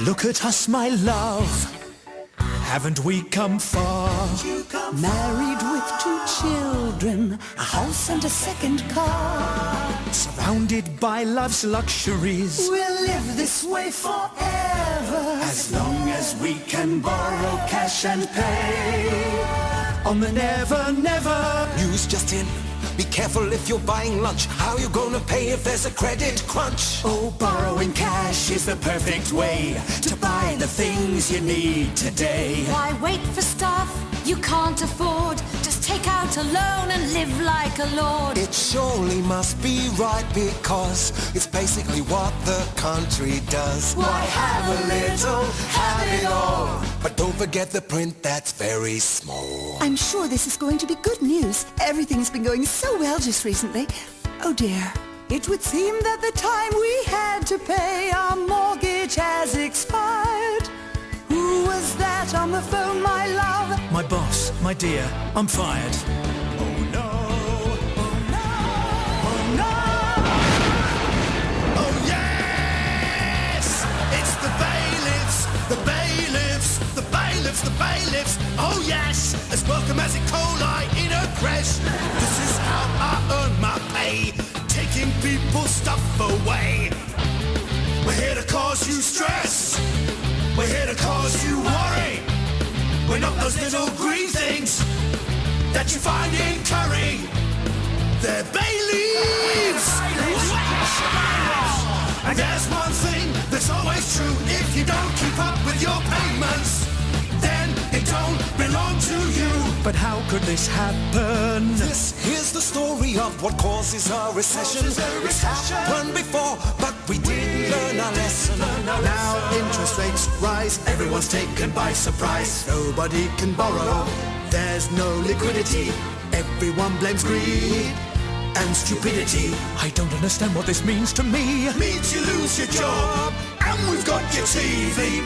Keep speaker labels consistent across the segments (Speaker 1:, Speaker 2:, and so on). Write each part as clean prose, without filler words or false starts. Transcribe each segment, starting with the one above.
Speaker 1: Look at us, my love. Haven't we come far?
Speaker 2: Married with 2 children, a house and a second car.
Speaker 1: Surrounded by life's luxuries.
Speaker 2: We'll live this way forever,
Speaker 1: As long as we can borrow cash and pay on the never, never.
Speaker 3: News just in. Be careful if you're buying lunch. How you gonna pay if there's a credit crunch?
Speaker 1: Oh, borrowing cash is the perfect way to buy the things you need today.
Speaker 4: Why wait for stuff you can't afford? Just take out a loan and live like a lord.
Speaker 3: It surely must be right because it's basically what the country does.
Speaker 1: Why have a little, have it all?
Speaker 3: But don't forget the print, that's very small.
Speaker 2: I'm sure this is going to be good news. Everything's been going so well just recently. Oh dear. It would seem that the time we had to pay our mortgage has expired. Who was that on the phone, my love?
Speaker 1: My boss, my dear, I'm fired. Oh no, oh no, oh no. Oh yes! It's the bailiffs, the bailiffs, the bailiffs, the bailiffs. Oh yes! As welcome as E. coli in a crash. This is how I earn my pay, taking people's stuff away. We're here to cause you stress. We're here to cause you worry. We're not those little green things that you find in curry. They're bailiffs. And there's one thing that's always true. If you don't keep up with your payments, then it don't belong to you. But how could this happen?
Speaker 3: This is the story of what causes a recession. It's happened before, but we didn't learn our lesson.
Speaker 1: Now interest rates rise, everyone's taken by surprise. Nobody can borrow, there's no liquidity. Everyone blames greed and stupidity. I don't understand what this means to me. Means you lose your job, and we've got your TV.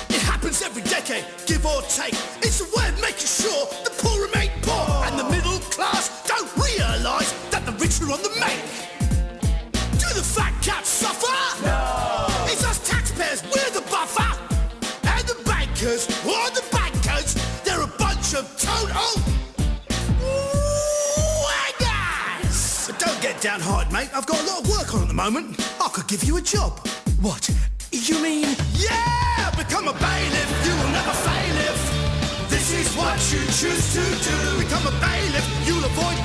Speaker 1: It happens every decade, give or take. It's a way of making sure the poor remain poor and the middle class don't realise that the rich are on the make. Do the fat cats suffer? No! It's us taxpayers, we're the buffer. And the bankers, or the bankers, they're a bunch of total waggers. But don't get downhearted, mate. I've got a lot of work on at the moment. I could give you a job. What? You mean? Yeah! Become a bailiff, you will never fail if this is what you choose to do. Become a bailiff, you'll avoid